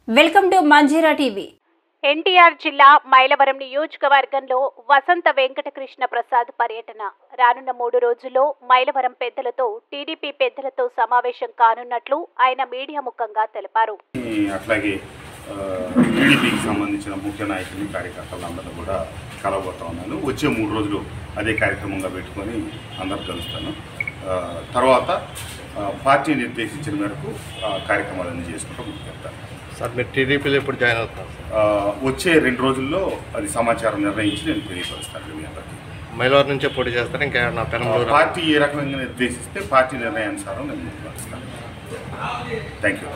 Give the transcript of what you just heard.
Welcome to Manjeera TV. NTR జిల్లా మైలవరం నియోజకవర్గంలో వసంత వెంకటకృష్ణ ప్రసాద్ పర్యటన. రానున్న 3 రోజుల్లో మైలవరం పెద్దలతో టీడీపీ పెద్దలతో సమావేశం కానున్నట్లు ఆయన మీడియా ముఖంగా తెలిపారు. అట్లాగే టీడీపీకి సంబంధించిన ముఖ్య నాయకులు కార్యకర్తలందరూ కూడా కలవబోతా ఉన్నాను. వచ్చే 3 రోజులు అదే కార్యక్రమంగా పెట్టుకొని అందరూ కలుస్తాను. తర్వాత పార్టీ నిర్దేశించిన మేరకు కార్యక్రమాలన్నీ చేసుకుంటూ ముందుకెళ్తాను. సార్, మీరు టీడీపీలో ఎప్పుడు జాయిన్ అవుతారు? వచ్చే 2 రోజుల్లో అది సమాచారం నిర్ణయించి నేను తెలియపరుస్తాను మీ అందరికీ. మైలవరం నుంచే పోటీ చేస్తారు, ఇంకా పెనంబలూరు పార్టీ ఏ రకంగా నిర్దేశిస్తే పార్టీ నిర్ణయానుసారం నేను ముందుకు వస్తాను. Thank you.